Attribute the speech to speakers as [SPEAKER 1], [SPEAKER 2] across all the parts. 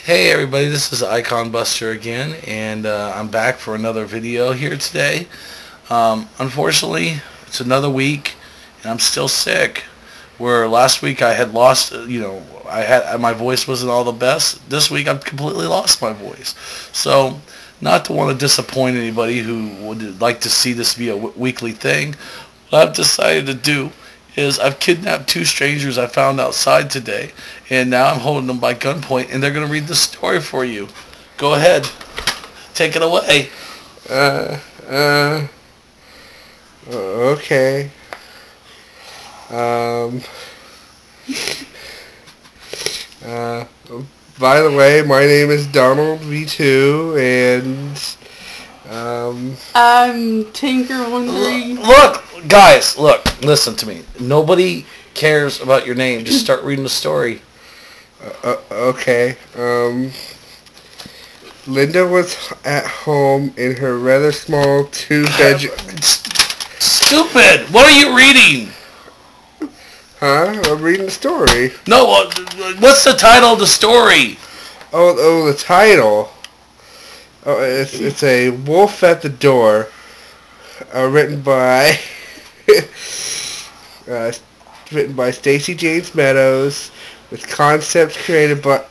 [SPEAKER 1] Hey everybody, this is Iconbuster again, and I'm back for another video here today. Unfortunately, it's another week, and I'm still sick. Where last week I had lost, I had my voice wasn't all the best. This week I've completely lost my voice. So, not to want to disappoint anybody who would like to see this be a weekly thing, what I've decided to do is I've kidnapped two strangers I found outside today, and now I'm holding them by gunpoint, and they're going to read the story for you. Go ahead. Take it away.
[SPEAKER 2] Okay. By the way, my name is Donald V2, and,
[SPEAKER 3] I'm Tinker13.
[SPEAKER 1] Look, guys, listen to me. Nobody cares about your name. Just start reading the story.
[SPEAKER 2] okay. Linda was at home in her rather small two-bedroom...
[SPEAKER 1] Stupid! What are you reading?
[SPEAKER 2] Huh? I'm reading the story.
[SPEAKER 1] No, what's the title of the story?
[SPEAKER 2] Oh, the title. Oh, it's a Wolf at the Door, written by Stacey James Meadows, with concepts created by...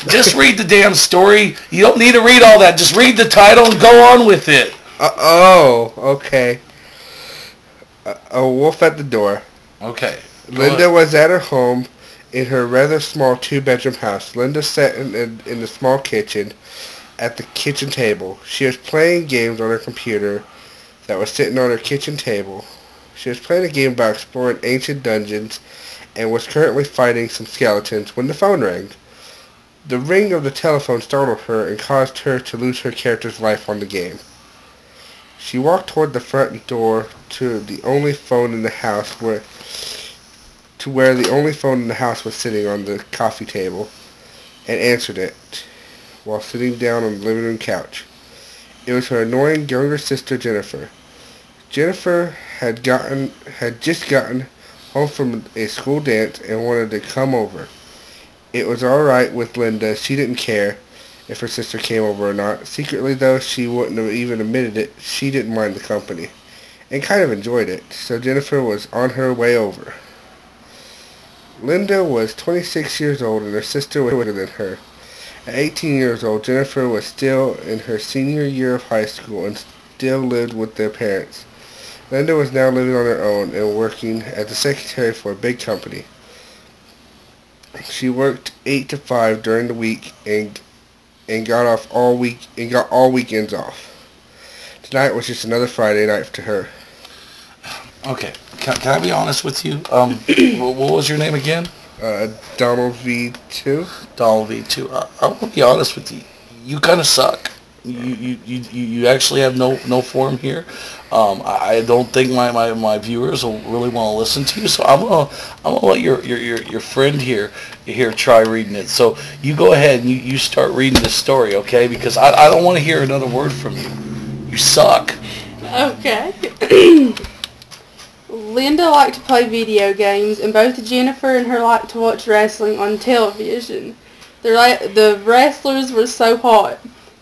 [SPEAKER 1] Just read the damn story. You don't need to read all that. Just read the title and go on with it.
[SPEAKER 2] Okay. A Wolf at the Door.
[SPEAKER 1] Okay.
[SPEAKER 2] Linda was at her home in her rather small two-bedroom house. Linda sat in the small kitchen at the kitchen table. She was playing games on her computer that was sitting on her kitchen table. She was playing a game about exploring ancient dungeons and was currently fighting some skeletons when the phone rang. The ring of the telephone startled her and caused her to lose her character's life on the game. She walked toward the front door to the only phone in the house where the only phone in the house was sitting on the coffee table, and answered it while sitting down on the living room couch. It was her annoying younger sister, Jennifer. Jennifer had just gotten home from a school dance and wanted to come over. It was all right with Linda. She didn't care if her sister came over or not. Secretly, though she wouldn't have even admitted it, she didn't mind the company and kind of enjoyed it, so Jennifer was on her way over. Linda was 26 years old and her sister was older than her. At 18 years old, Jennifer was still in her senior year of high school and still lived with their parents. Linda was now living on her own and working as a secretary for a big company. She worked 8 to 5 during the week and got all weekends off. Tonight was just another Friday night to her.
[SPEAKER 1] Okay. Can I be honest with you? What was your name again?
[SPEAKER 2] Donald V2.
[SPEAKER 1] Donald V2. I want to be honest with you. You kind of suck. You actually have no form here. I don't think my viewers will really want to listen to you. So I'm gonna let your friend here try reading it. So you go ahead and you start reading this story, okay? Because I don't want to hear another word from you. You suck.
[SPEAKER 3] Okay. Linda liked to play video games, and both Jennifer and her liked to watch wrestling on television. The wrestlers were so hot.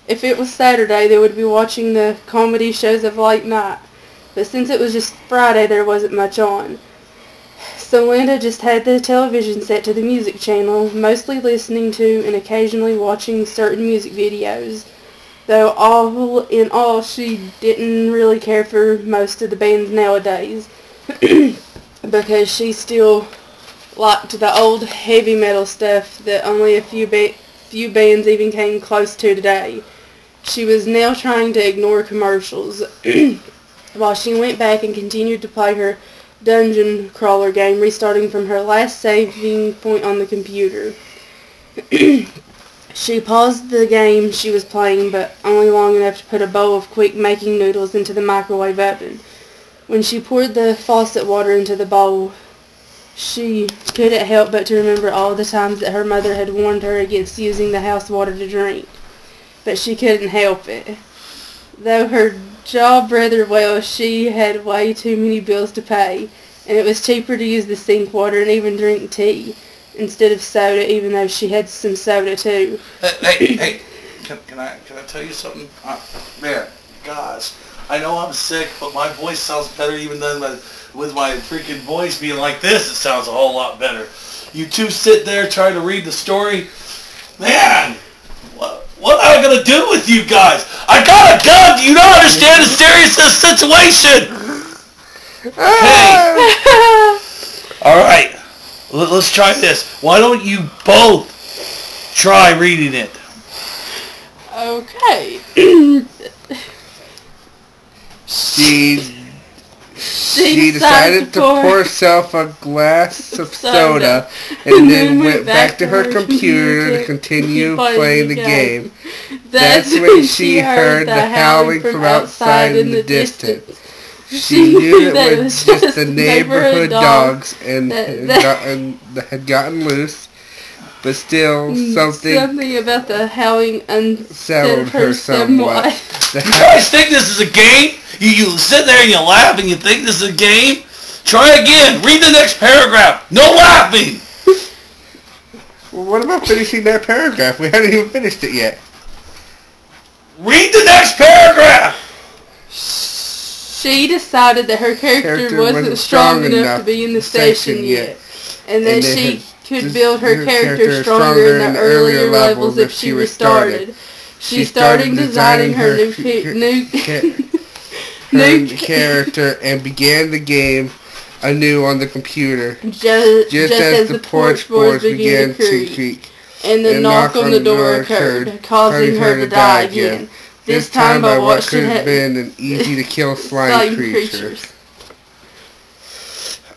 [SPEAKER 3] If it was Saturday, they would be watching the comedy shows of late night. But since it was just Friday, there wasn't much on. So Linda just had the television set to the music channel, mostly listening to and occasionally watching certain music videos. Though all in all, she didn't really care for most of the bands nowadays. Because she still liked the old heavy metal stuff that only a few bands even came close to today. She was now trying to ignore commercials while she went back and continued to play her dungeon crawler game, restarting from her last saving point on the computer. She paused the game she was playing, but only long enough to put a bowl of quick making noodles into the microwave oven. When she poured the faucet water into the bowl, she couldn't help but to remember all the times that her mother had warned her against using the house water to drink. But she couldn't help it. Though her job rather well, she had way too many bills to pay, and it was cheaper to use the sink water and even drink tea. instead of soda, even though she had some soda too.
[SPEAKER 1] Hey, can I tell you something? Man, gosh, I know I'm sick, but my voice sounds better even than with my freaking voice being like this. It sounds a whole lot better. You two sit there trying to read the story. Man, what am I going to do with you guys? I got a gun. Do you not understand the seriousness of the situation? Hey. All right. Let's try this. Why don't you both try reading it?
[SPEAKER 3] Okay.
[SPEAKER 2] She decided to pour herself a glass of soda and then went back to her computer to continue playing the game. That's when she heard the howling from outside in the distance. She knew it was just the neighborhood dogs and had gotten loose, but still something
[SPEAKER 3] about the howling
[SPEAKER 2] unsettled her somewhat.
[SPEAKER 1] You guys think this is a game? You sit there and you laugh and you think this is a game? Try again. Read the next paragraph. No laughing.
[SPEAKER 2] Well, what about finishing that paragraph? We haven't even finished it yet.
[SPEAKER 1] Read the next paragraph.
[SPEAKER 3] She decided that her character wasn't strong enough to be in the station yet, and that she could build her character stronger in the earlier levels if she restarted. She started designing her new
[SPEAKER 2] character and began the game anew on the computer.
[SPEAKER 3] Just as the porch boards began to creak, and the knock on the door occurred, causing her to die again. This time by what
[SPEAKER 2] could have been an easy-to-kill slime creature.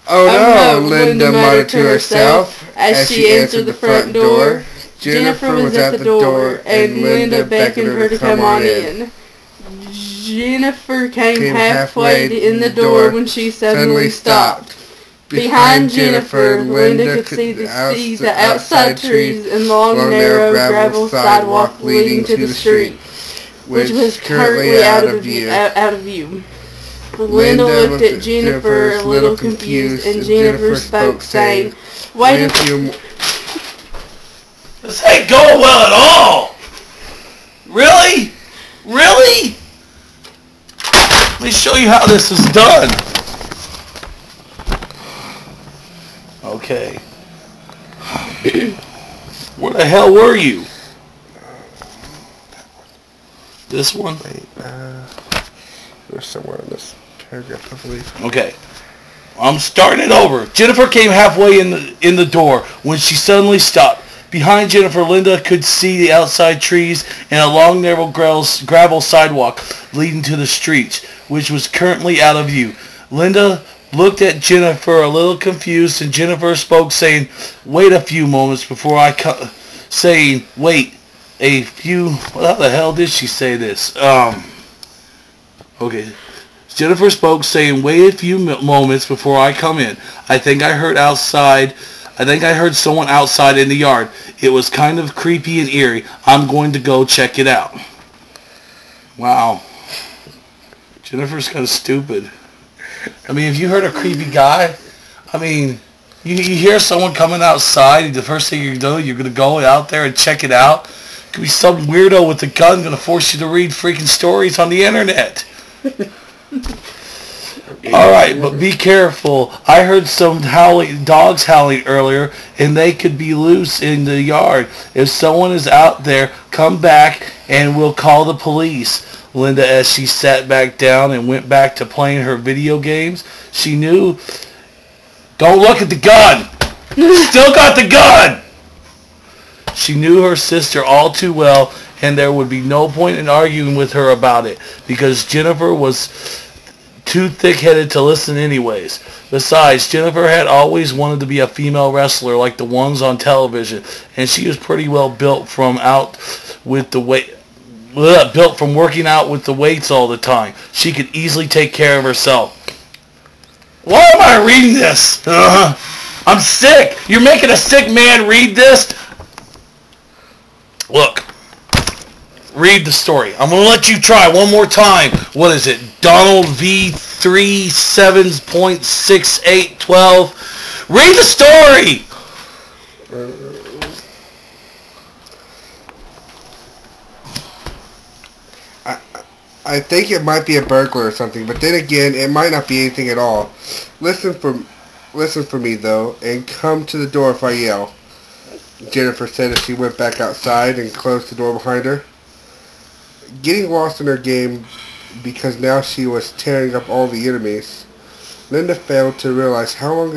[SPEAKER 2] Oh no, Linda muttered to herself as she answered the front door. Jennifer was at the door, and Linda beckoned her to come on in.
[SPEAKER 3] Jennifer came halfway in the door when she suddenly stopped. Behind Jennifer, Linda could see the outside trees and long, narrow gravel sidewalk leading to the street, which was currently out of view. Linda looked at Jennifer a little confused, and Jennifer spoke, saying, "Wait a few."
[SPEAKER 1] This ain't going well at all. Really? Really? Let me show you how this is done. Okay. Where the hell were you? This one?
[SPEAKER 2] Wait, there's somewhere in this paragraph, I believe.
[SPEAKER 1] Okay. I'm starting it over. Jennifer came halfway in the door when she suddenly stopped. Behind Jennifer, Linda could see the outside trees and a long, narrow gravel sidewalk leading to the street, which was currently out of view. Linda looked at Jennifer a little confused, and Jennifer spoke, saying, "Wait a few moments before I come." Saying, "Wait a few." How the hell did she say this? Okay. Jennifer spoke, saying, "Wait a few moments before I come in. I think I heard someone outside in the yard. It was kind of creepy and eerie. I'm going to go check it out." Wow. Jennifer's kind of stupid. I mean, if you heard a creepy guy, I mean, you hear someone coming outside, the first thing you're going to go out there and check it out. It could be some weirdo with a gun going to force you to read freaking stories on the internet. Alright, but be careful. I heard some dogs howling earlier, and they could be loose in the yard. If someone is out there, come back and we'll call the police. Linda, as she sat back down and went back to playing her video games, she knew... Don't look at the gun! Still got the gun! She knew her sister all too well, and there would be no point in arguing with her about it, because Jennifer was too thick-headed to listen anyways. Besides, Jennifer had always wanted to be a female wrestler like the ones on television, and she was pretty well built from working out with the weights all the time. She could easily take care of herself. Why am I reading this? I'm sick. You're making a sick man read this? Look. Read the story. I'm going to let you try one more time. What is it? Donald V37.6812. Read the story!
[SPEAKER 2] I think it might be a burglar or something, but then again, it might not be anything at all. Listen for me though, and come to the door if I yell. Jennifer said as she went back outside and closed the door behind her. Getting lost in her game because now she was tearing up all the enemies, Linda failed to realize how long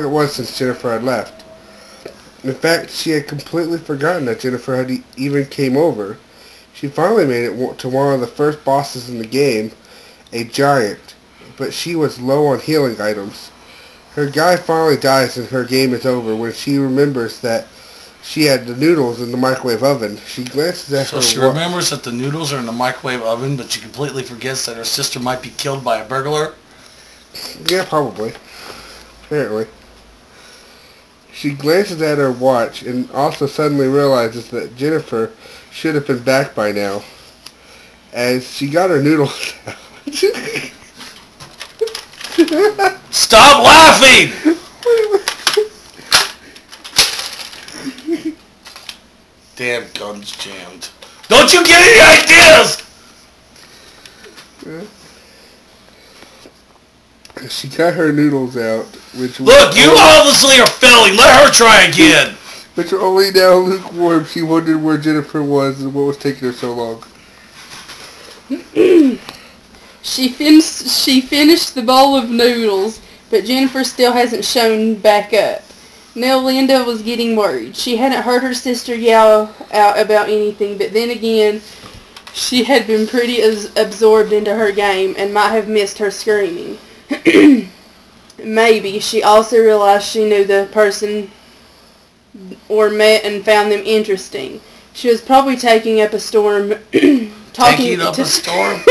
[SPEAKER 2] it was since Jennifer had left. In fact, she had completely forgotten that Jennifer had even came over. She finally made it to one of the first bosses in the game, a giant, but she was low on healing items. Her guy finally dies and her game is over when she remembers that she had the noodles in the microwave oven. She glances at her...
[SPEAKER 1] So she remembers that the noodles are in the microwave oven, but she completely forgets that her sister might be killed by a burglar?
[SPEAKER 2] Yeah, probably. Apparently. She glances at her watch and also suddenly realizes that Jennifer should have been back by now, as she got her noodles out.
[SPEAKER 1] Stop laughing! Damn gun's jammed. Don't you get any ideas?
[SPEAKER 2] She got her noodles out, which...
[SPEAKER 1] Look, you obviously are failing. Let her try again.
[SPEAKER 2] Which were only now lukewarm. She wondered where Jennifer was and what was taking her so long.
[SPEAKER 3] She finished the bowl of noodles, but Jennifer still hasn't shown back up. Now Linda was getting worried. She hadn't heard her sister yell out about anything, but then again, she had been pretty absorbed into her game and might have missed her screaming. Maybe she also realized she knew the person or met and found them interesting. She was probably taking up a storm.
[SPEAKER 1] Taking up a storm?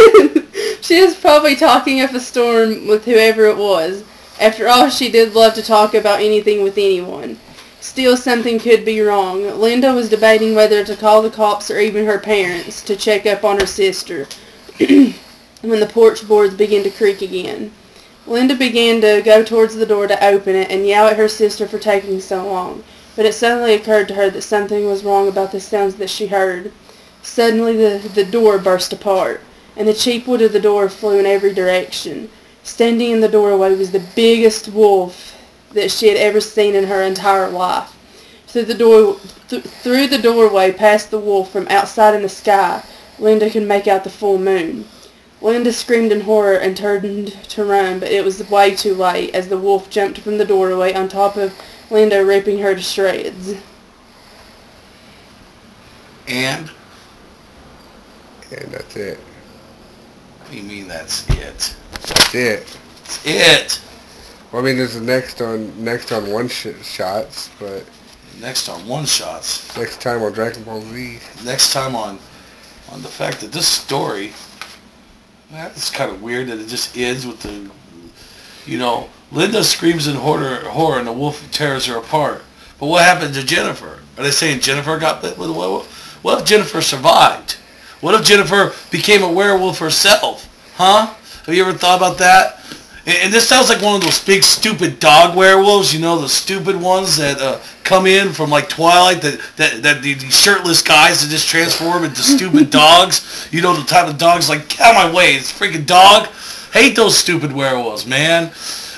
[SPEAKER 3] She was probably talking up a storm with whoever it was. After all, she did love to talk about anything with anyone. Still, something could be wrong. Linda was debating whether to call the cops or even her parents to check up on her sister when the porch boards began to creak again. Linda began to go towards the door to open it and yell at her sister for taking so long, but it suddenly occurred to her that something was wrong about the sounds that she heard. Suddenly the door burst apart, and the cheap wood of the door flew in every direction. Standing in the doorway was the biggest wolf that she had ever seen in her entire life. Through the doorway, past the wolf, from outside in the sky, Linda could make out the full moon. Linda screamed in horror and turned to run, but it was way too late, as the wolf jumped from the doorway on top of Linda, ripping her to shreds.
[SPEAKER 1] And
[SPEAKER 2] that's it.
[SPEAKER 1] What do you mean that's it?
[SPEAKER 2] That's it.
[SPEAKER 1] That's it.
[SPEAKER 2] Well, I mean, there's the next on one shots, but
[SPEAKER 1] next on one shots.
[SPEAKER 2] Next time on Dragon Ball Z.
[SPEAKER 1] Next time on the fact that this story, it's kind of weird that it just ends with the, Linda screams in horror and the wolf tears her apart. But what happened to Jennifer? Are they saying Jennifer got bit with a werewolf? What if Jennifer survived? What if Jennifer became a werewolf herself? Huh? Have you ever thought about that? And this sounds like one of those big stupid dog werewolves, the stupid ones that come in from like Twilight, that these shirtless guys that just transform into stupid dogs. The type of dogs like, get out of my way, it's a freaking dog. Hate those stupid werewolves, man.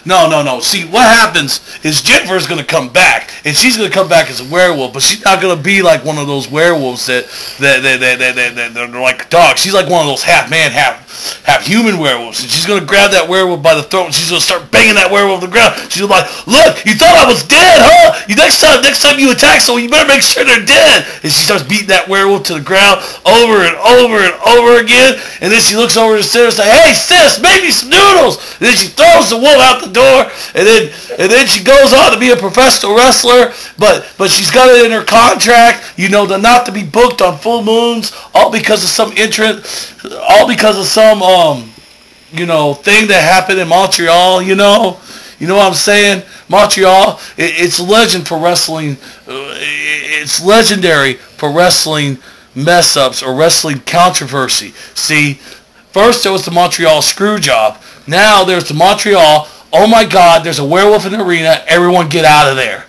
[SPEAKER 1] No. See, what happens is Jennifer's going to come back, and she's going to come back as a werewolf, but she's not going to be like one of those werewolves that are like dogs. She's like one of those half man, half human werewolves, and she's going to grab that werewolf by the throat, and she's going to start banging that werewolf on the ground. She's going to be like, look, you thought I was dead, huh? Next time you attack someone, you better make sure they're dead. And she starts beating that werewolf to the ground over and over and over again, and then she looks over to Sarah and says, hey, sis, make me some noodles. And then she throws the wolf out the door, and then she goes on to be a professional wrestler, but she's got it in her contract, to not to be booked on full moons, all because of some thing that happened in Montreal. You know what I'm saying? Montreal, it's legend for wrestling. It's legendary for wrestling mess ups or wrestling controversy. See, first there was the Montreal screw job. Now there's the Montreal, oh my God, there's a werewolf in the arena, everyone get out of there.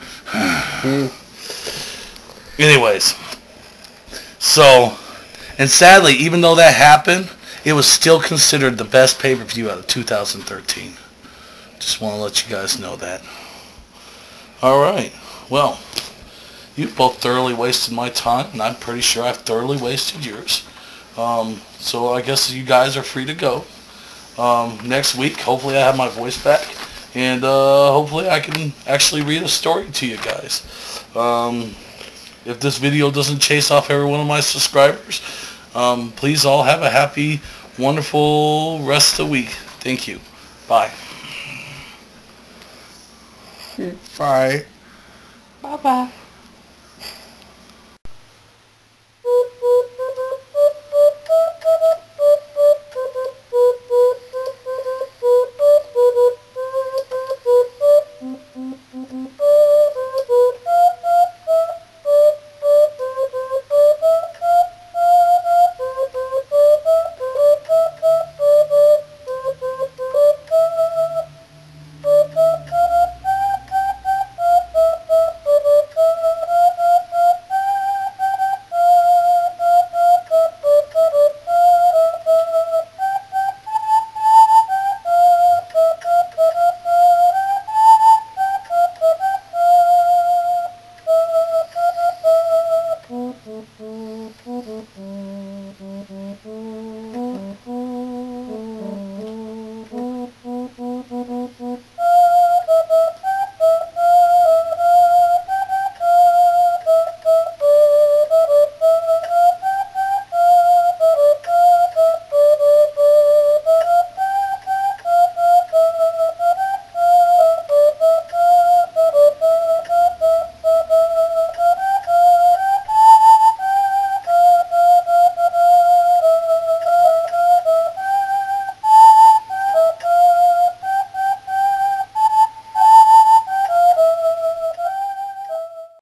[SPEAKER 1] Anyways, so, and sadly, even though that happened, it was still considered the best pay-per-view out of 2013. Just want to let you guys know that. Alright, well, you've both thoroughly wasted my time, and I'm pretty sure I've thoroughly wasted yours. So I guess you guys are free to go. Next week, hopefully I have my voice back, and hopefully I can actually read a story to you guys. If this video doesn't chase off every one of my subscribers, please all have a happy, wonderful rest of the week. Thank you. Bye.
[SPEAKER 2] Bye.
[SPEAKER 3] Bye-bye. Mm-hmm.